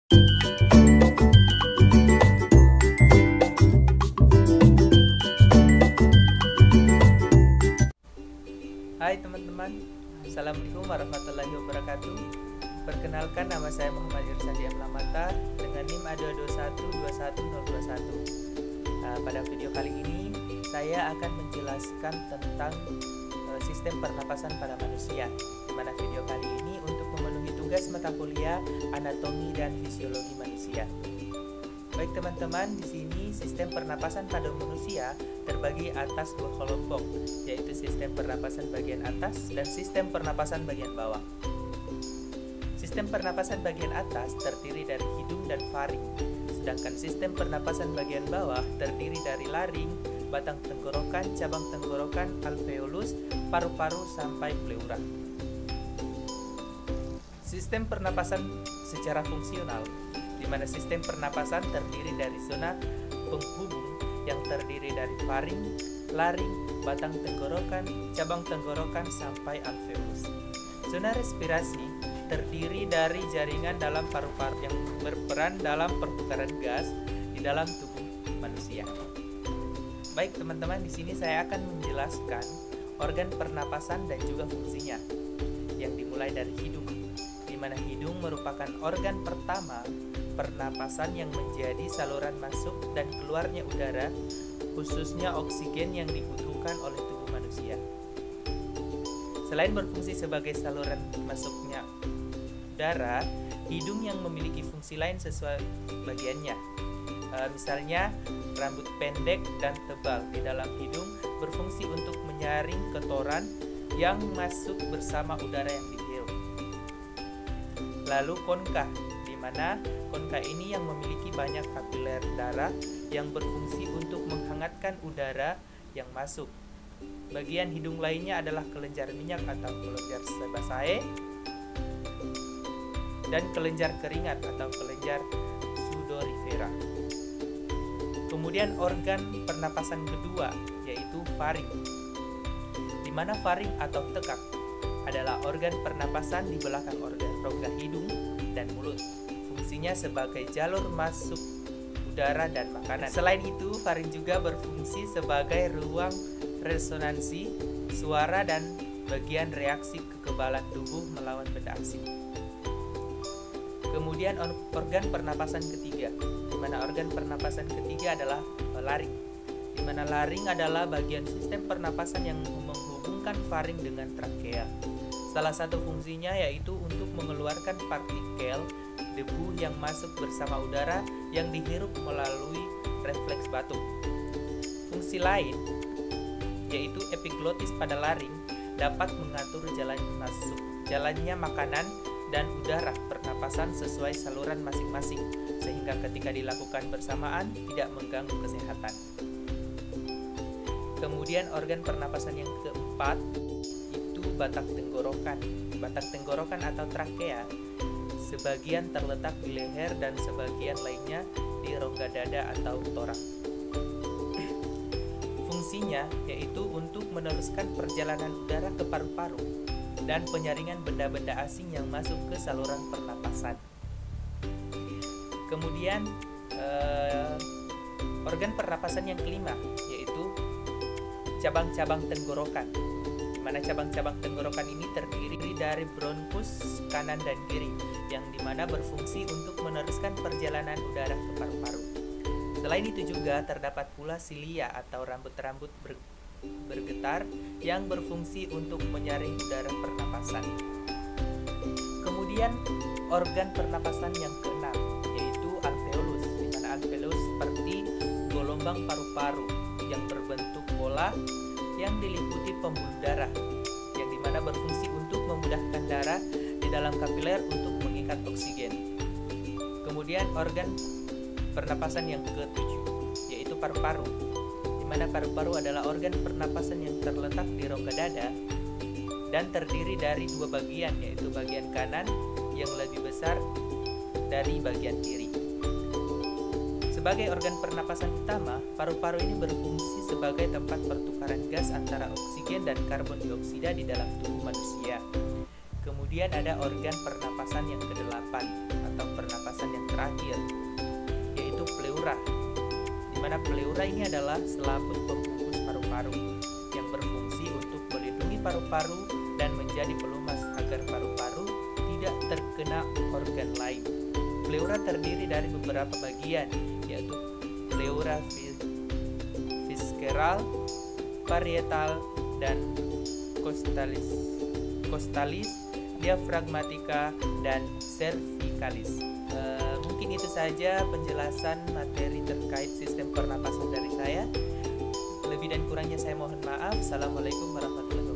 Hai teman-teman, Assalamualaikum warahmatullahi wabarakatuh. Perkenalkan, nama saya Muhammad Irsandi M. Lamata dengan NIM A2212121. Pada video kali ini saya akan menjelaskan tentang sistem pernapasan pada manusia, di mana video kali ini untuk memenuhi tugas mata kuliah anatomi dan fisiologi manusia. Baik teman-teman, di sini sistem pernapasan pada manusia terbagi atas dua kelompok, yaitu sistem pernapasan bagian atas dan sistem pernapasan bagian bawah. Sistem pernapasan bagian atas terdiri dari hidung dan faring, sedangkan sistem pernapasan bagian bawah terdiri dari laring, batang tenggorokan, cabang tenggorokan, alveolus, paru-paru sampai pleura. Sistem pernapasan secara fungsional, di mana sistem pernapasan terdiri dari zona penghubung yang terdiri dari faring, laring, batang tenggorokan, cabang tenggorokan sampai alveolus. Zona respirasi terdiri dari jaringan dalam paru-paru yang berperan dalam pertukaran gas di dalam tubuh manusia. Baik teman-teman, di sini saya akan menjelaskan organ pernapasan dan juga fungsinya. Yang dimulai dari hidung, di mana hidung merupakan organ pertama pernapasan yang menjadi saluran masuk dan keluarnya udara, khususnya oksigen yang dibutuhkan oleh tubuh manusia. Selain berfungsi sebagai saluran masuknya udara, hidung yang memiliki fungsi lain sesuai bagiannya. Misalnya, rambut pendek dan tebal di dalam hidung berfungsi untuk menyaring kotoran yang masuk bersama udara yang dihirup. Lalu konka, di mana konka ini yang memiliki banyak kapiler darah yang berfungsi untuk menghangatkan udara yang masuk. Bagian hidung lainnya adalah kelenjar minyak atau kelenjar sebaceae dan kelenjar keringat atau kelenjar sudorifera. Kemudian organ pernapasan kedua yaitu faring, di mana faring atau tekak adalah organ pernapasan di belakang organ rongga hidung dan mulut. Fungsinya sebagai jalur masuk udara dan makanan. Selain itu, faring juga berfungsi sebagai ruang resonansi suara dan bagian reaksi kekebalan tubuh melawan benda asing. Kemudian organ pernapasan ketiga, di mana organ pernapasan ketiga adalah laring, di mana laring adalah bagian sistem pernapasan yang menghubungkan faring dengan trakea. Salah satu fungsinya yaitu untuk mengeluarkan partikel debu yang masuk bersama udara yang dihirup melalui refleks batuk. Fungsi lain yaitu epiglotis pada laring dapat mengatur jalannya makanan dan udara pernapasan sesuai saluran masing-masing, sehingga ketika dilakukan bersamaan tidak mengganggu kesehatan. Kemudian organ pernapasan yang keempat itu batang tenggorokan. Batang tenggorokan atau trakea sebagian terletak di leher dan sebagian lainnya di rongga dada atau torak. Fungsinya yaitu untuk meneruskan perjalanan udara ke paru-paru dan penyaringan benda-benda asing yang masuk ke saluran pernapasan. Kemudian organ pernapasan yang kelima yaitu cabang-cabang tenggorokan, di mana cabang-cabang tenggorokan ini terdiri dari bronkus kanan dan kiri, yang dimana berfungsi untuk meneruskan perjalanan udara ke paru-paru. Selain itu juga terdapat pula silia atau rambut-rambut bergetar yang berfungsi untuk menyaring udara pernapasan. Kemudian organ pernapasan yang keenam yaitu alveolus, di mana alveolus seperti gelombang paru-paru yang berbentuk bola yang diliputi pembuluh darah, yang dimana berfungsi untuk memudahkan darah di dalam kapiler untuk mengikat oksigen. Kemudian organ pernapasan yang ketujuh yaitu paru-paru, di mana paru-paru adalah organ pernapasan yang terletak di rongga dada dan terdiri dari dua bagian, yaitu bagian kanan yang lebih besar dari bagian kiri. Sebagai organ pernapasan utama, paru-paru ini berfungsi sebagai tempat pertukaran gas antara oksigen dan karbon dioksida di dalam tubuh manusia. Kemudian ada organ pernapasan yang ke-8 atau pernapasan yang terakhir pleura ini adalah selaput pembungkus paru-paru yang berfungsi untuk melindungi paru-paru dan menjadi pelumas agar paru-paru tidak terkena organ lain. Pleura terdiri dari beberapa bagian, yaitu pleura visceral, parietal, dan costalis, diafragmatika, dan cervicalis. Mungkin itu saja penjelasan materi terkait sistem pernapasan dari saya. Lebih dan kurangnya saya mohon maaf. Assalamualaikum warahmatullahi wabarakatuh.